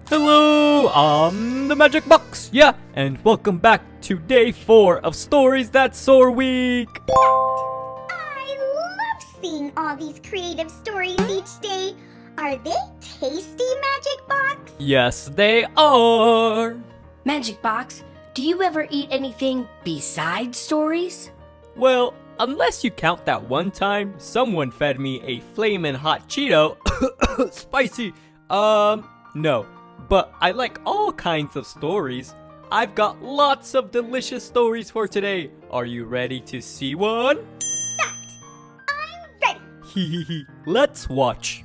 Hello, I'm the Magic Box, yeah, and welcome back to day 4 of Stories That Soar Week. I love seeing all these creative stories each day. Are they tasty, Magic Box? Yes, they are. Magic Box, do you ever eat anything besides stories? Well, unless you count that one time someone fed me a flamin' hot Cheeto, spicy, no. But I like all kinds of stories. I've got lots of delicious stories for today. Are you ready to see one? I'm ready. Let's watch.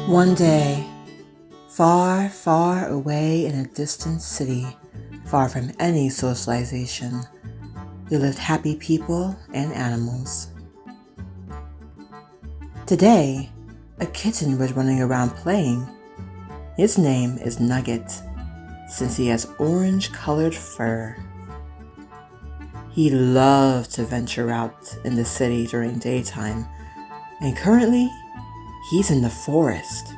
One day, far, far away in a distant city, far from any socialization, there lived happy people and animals. Today, a kitten was running around playing. His name is Nugget, since he has orange-colored fur. He loved to venture out in the city during daytime, and currently, he's in the forest,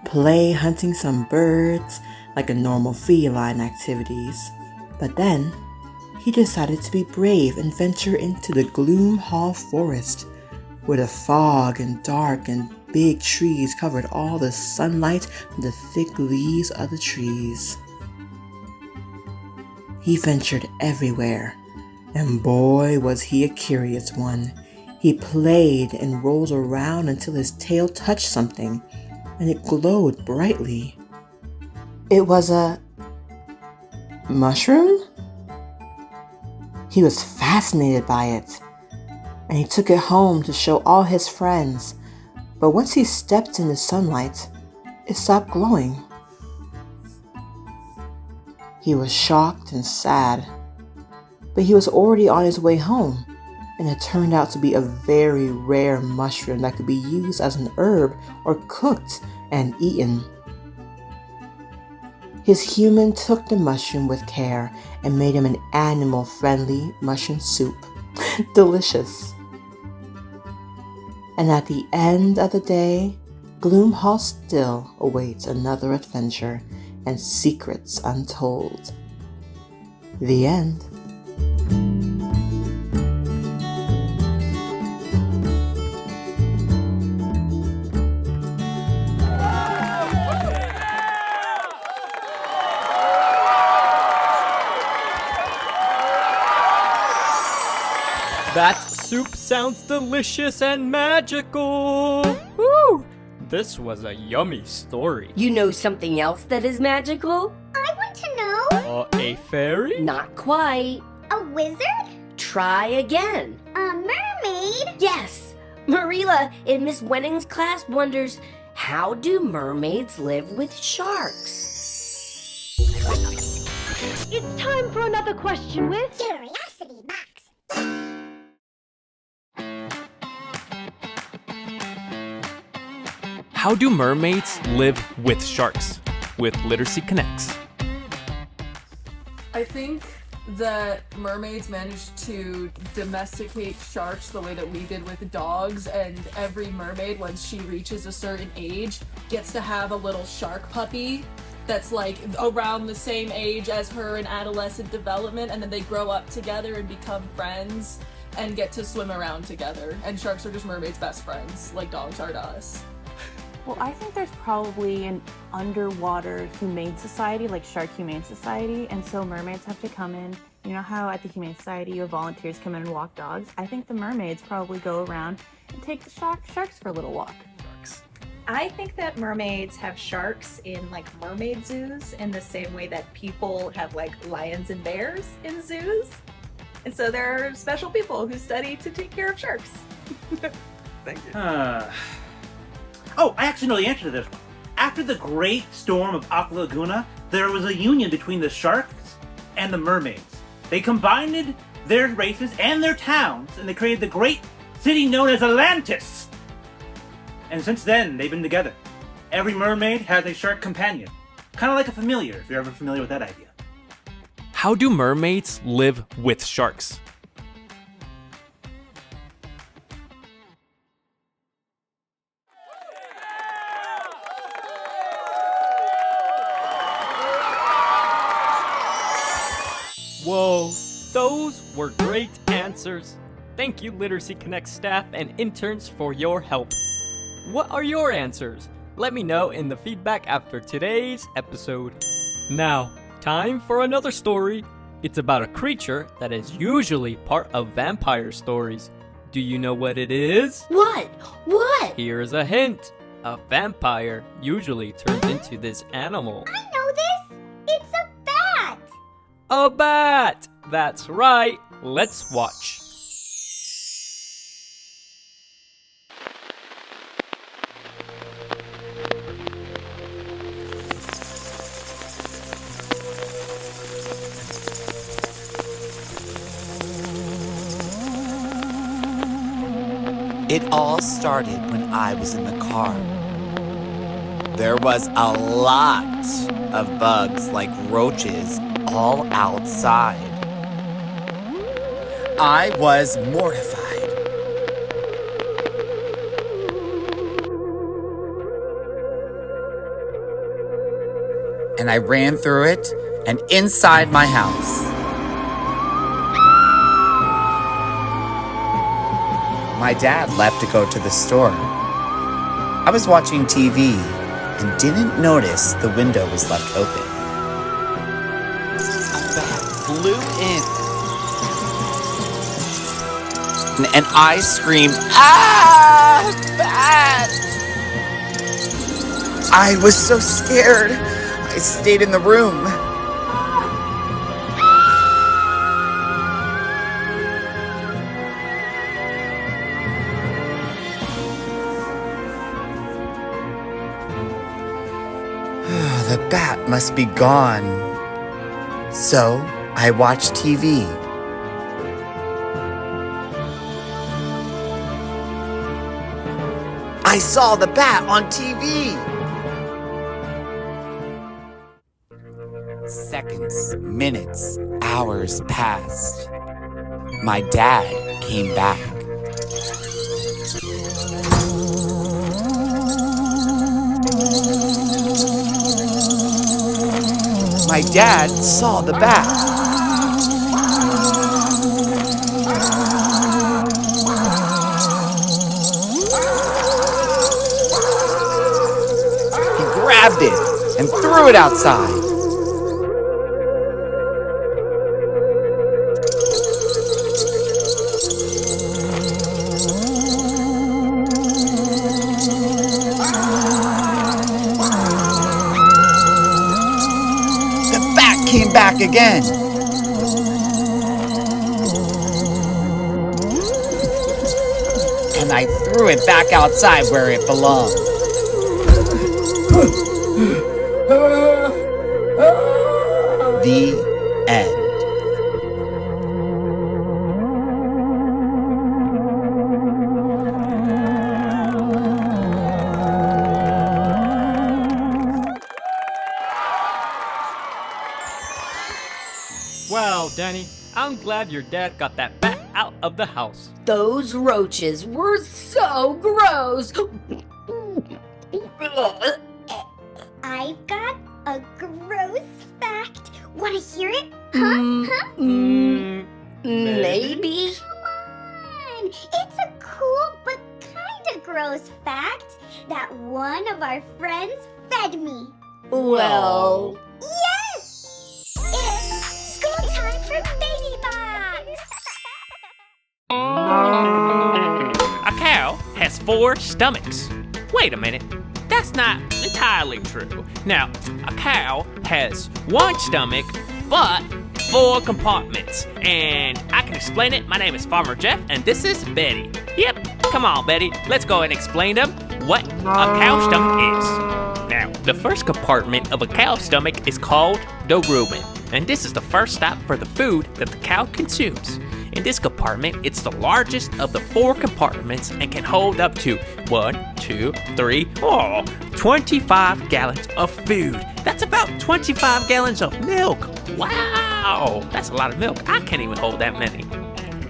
play hunting some birds like a normal feline activities. But then, he decided to be brave and venture into the Gloom Hall forest, where the fog and dark and big trees covered all the sunlight from the thick leaves of the trees. He ventured everywhere, and boy was he a curious one. He played and rolled around until his tail touched something, and it glowed brightly. It was a mushroom? He was fascinated by it, and he took it home to show all his friends. But once he stepped in the sunlight, it stopped glowing. He was shocked and sad, but he was already on his way home, and it turned out to be a very rare mushroom that could be used as an herb or cooked and eaten. His human took the mushroom with care and made him an animal-friendly mushroom soup. Delicious. And at the end of the day, Gloom Hall still awaits another adventure and secrets untold. The end. That soup sounds delicious and magical. Woo! This was a yummy story. You know something else that is magical? I want to know. A fairy? Not quite. A wizard? Try again. A mermaid? Yes. Marilla in Miss Wenning's class wonders, how do mermaids live with sharks? It's time for another question with Curiosity Box. How do mermaids live with sharks? With Literacy Connects. I think that mermaids managed to domesticate sharks the way that we did with dogs, and every mermaid, once she reaches a certain age, gets to have a little shark puppy that's like around the same age as her in adolescent development, and then they grow up together and become friends and get to swim around together. And sharks are just mermaids' best friends, like dogs are to us. Well, I think there's probably an underwater humane society, like Shark Humane Society, and so mermaids have to come in. You know how at the Humane Society you have volunteers come in and walk dogs? I think the mermaids probably go around and take the sharks for a little walk. I think that mermaids have sharks in like mermaid zoos in the same way that people have like lions and bears in zoos. And so there are special people who study to take care of sharks. Thank you. Oh, I actually know the answer to this one. After the great storm of Aqua Laguna, there was a union between the sharks and the mermaids. They combined their races and their towns, and they created the great city known as Atlantis. And since then, they've been together. Every mermaid has a shark companion. Kind of like a familiar, if you're ever familiar with that idea. How do mermaids live with sharks? Whoa, those were great answers. Thank you, Literacy Connect staff and interns, for your help. What are your answers? Let me know in the feedback after today's episode. Now, time for another story. It's about a creature that is usually part of vampire stories. Do you know what it is? What? What? Here's a hint. A vampire usually turns into this animal. I know this! It's a bat! A bat! That's right. Let's watch. It all started when I was in the car. There was a lot of bugs like roaches all outside. I was mortified. And I ran through it and inside my house. My dad left to go to the store. I was watching TV and didn't notice the window was left open. A bat flew in. And I screamed, "Ah! Bat!" I was so scared. I stayed in the room. The bat must be gone. So I watched TV. I saw the bat on TV. Seconds, minutes, hours passed. My dad came back. My dad saw the bat. He grabbed it and threw it outside. Came back again. And I threw it back outside where it belonged. The end. Wow, Danny, I'm glad your dad got that bat out of the house. Those roaches were so gross. I've got a gross fact. Wanna hear it? Huh? Maybe. Come on. It's a cool but kinda gross fact that one of our friends fed me. Well. Yes! It's school time for baby box! A cow has 4 stomachs. Wait a minute. That's not entirely true. Now, a cow has 1 stomach, but 4 compartments. And I can explain it. My name is Farmer Jeff, and this is Betty. Yep, come on, Betty. Let's go and explain them what a cow stomach is. Now, the first compartment of a cow stomach is called the rumen. And this is the first stop for the food that the cow consumes. In this compartment, it's the largest of the 4 compartments and can hold up to 25 gallons of food. That's about 25 gallons of milk. Wow! Wow, that's a lot of milk. I can't even hold that many.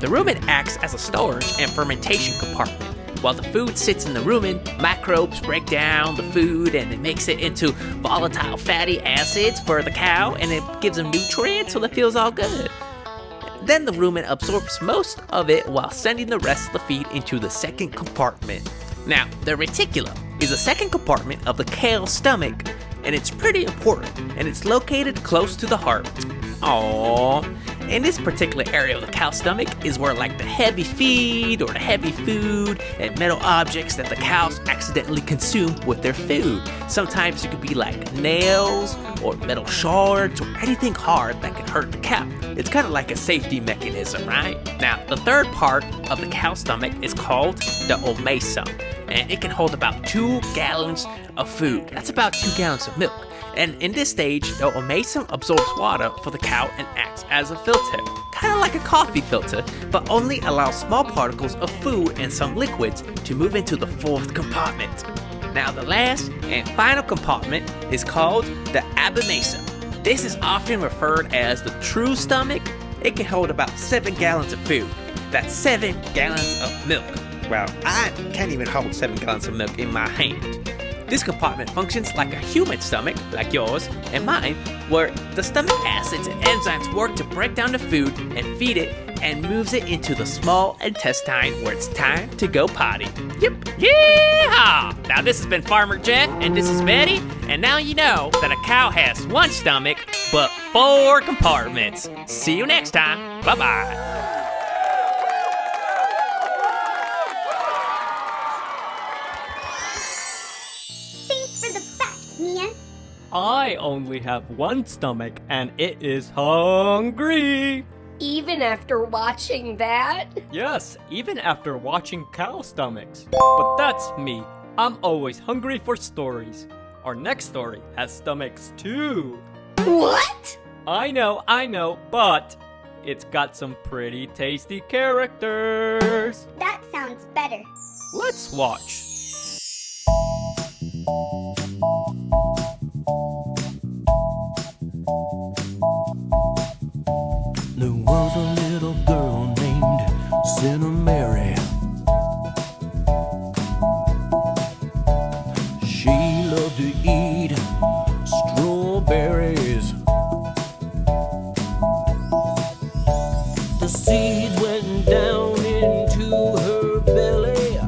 The rumen acts as a storage and fermentation compartment. While the food sits in the rumen, microbes break down the food and it makes it into volatile fatty acids for the cow, and it gives them nutrients so it feels all good. Then the rumen absorbs most of it while sending the rest of the feed into the second compartment. Now, the reticulum is the second compartment of the cow's stomach, and it's pretty important, and it's located close to the heart. Aww. In this particular area of the cow's stomach is where like the heavy feed or the heavy food and metal objects that the cows accidentally consume with their food. Sometimes it could be like nails or metal shards or anything hard that can hurt the cow. It's kind of like a safety mechanism, right? Now, the third part of the cow's stomach is called the omasum, and it can hold about 2 gallons of food. That's about 2 gallons of milk. And in this stage, the omasum absorbs water for the cow and acts as a filter. Kind of like a coffee filter, but only allows small particles of food and some liquids to move into the fourth compartment. Now the last and final compartment is called the abomasum. This is often referred as the true stomach. It can hold about 7 gallons of food. That's 7 gallons of milk. Well, I can't even hold 7 gallons of milk in my hand. This compartment functions like a human stomach, like yours and mine, where the stomach acids and enzymes work to break down the food and feed it and moves it into the small intestine where it's time to go potty. Yep. Yeehaw! Now this has been Farmer Jeff, and this is Betty, and now you know that a cow has 1 stomach, but 4 compartments. See you next time. Bye-bye. I only have 1 stomach and it is hungry. Even after watching that? Yes, even after watching cow stomachs. But that's me. I'm always hungry for stories. Our next story has stomachs too. What? I know, but it's got some pretty tasty characters. That sounds better. Let's watch. There was a little girl named Sinner Mary. She loved to eat strawberries. The seeds went down into her belly.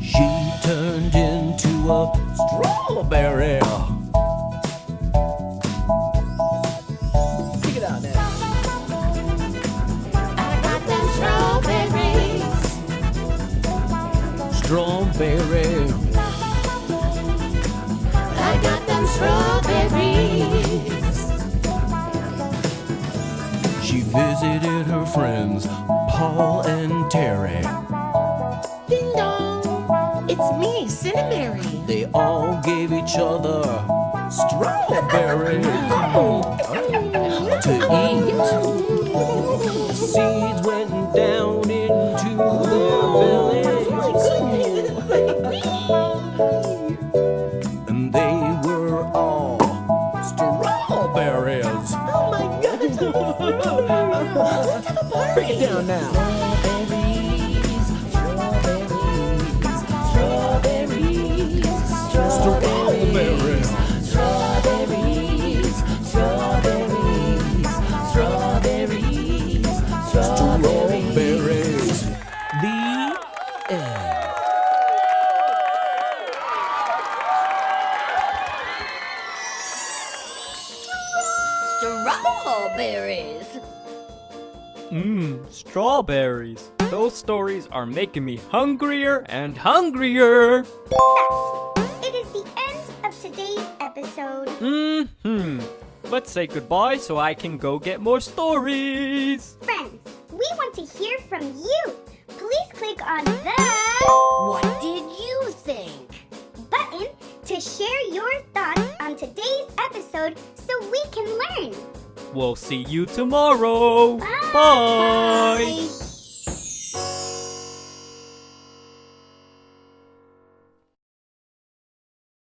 She turned into a strawberry. Strawberry. I got them strawberries. She visited her friends, Paul and Terry. Ding dong, it's me, Cinnamary. They all gave each other strawberries to eat. The seeds went down into their bellies. And they were all strawberries. Oh my God! Break it down now. Strawberries, strawberries, strawberries, strawberries, strawberries, strawberries, strawberries. The end. Strawberries. Strawberries. Those stories are making me hungrier and hungrier. It is the end of today's episode. Let's say goodbye so I can go get more stories. Friends, we want to hear from you. Please click on the What did you think? button to share your thoughts on today's episode so we can learn. We'll see you tomorrow. Bye.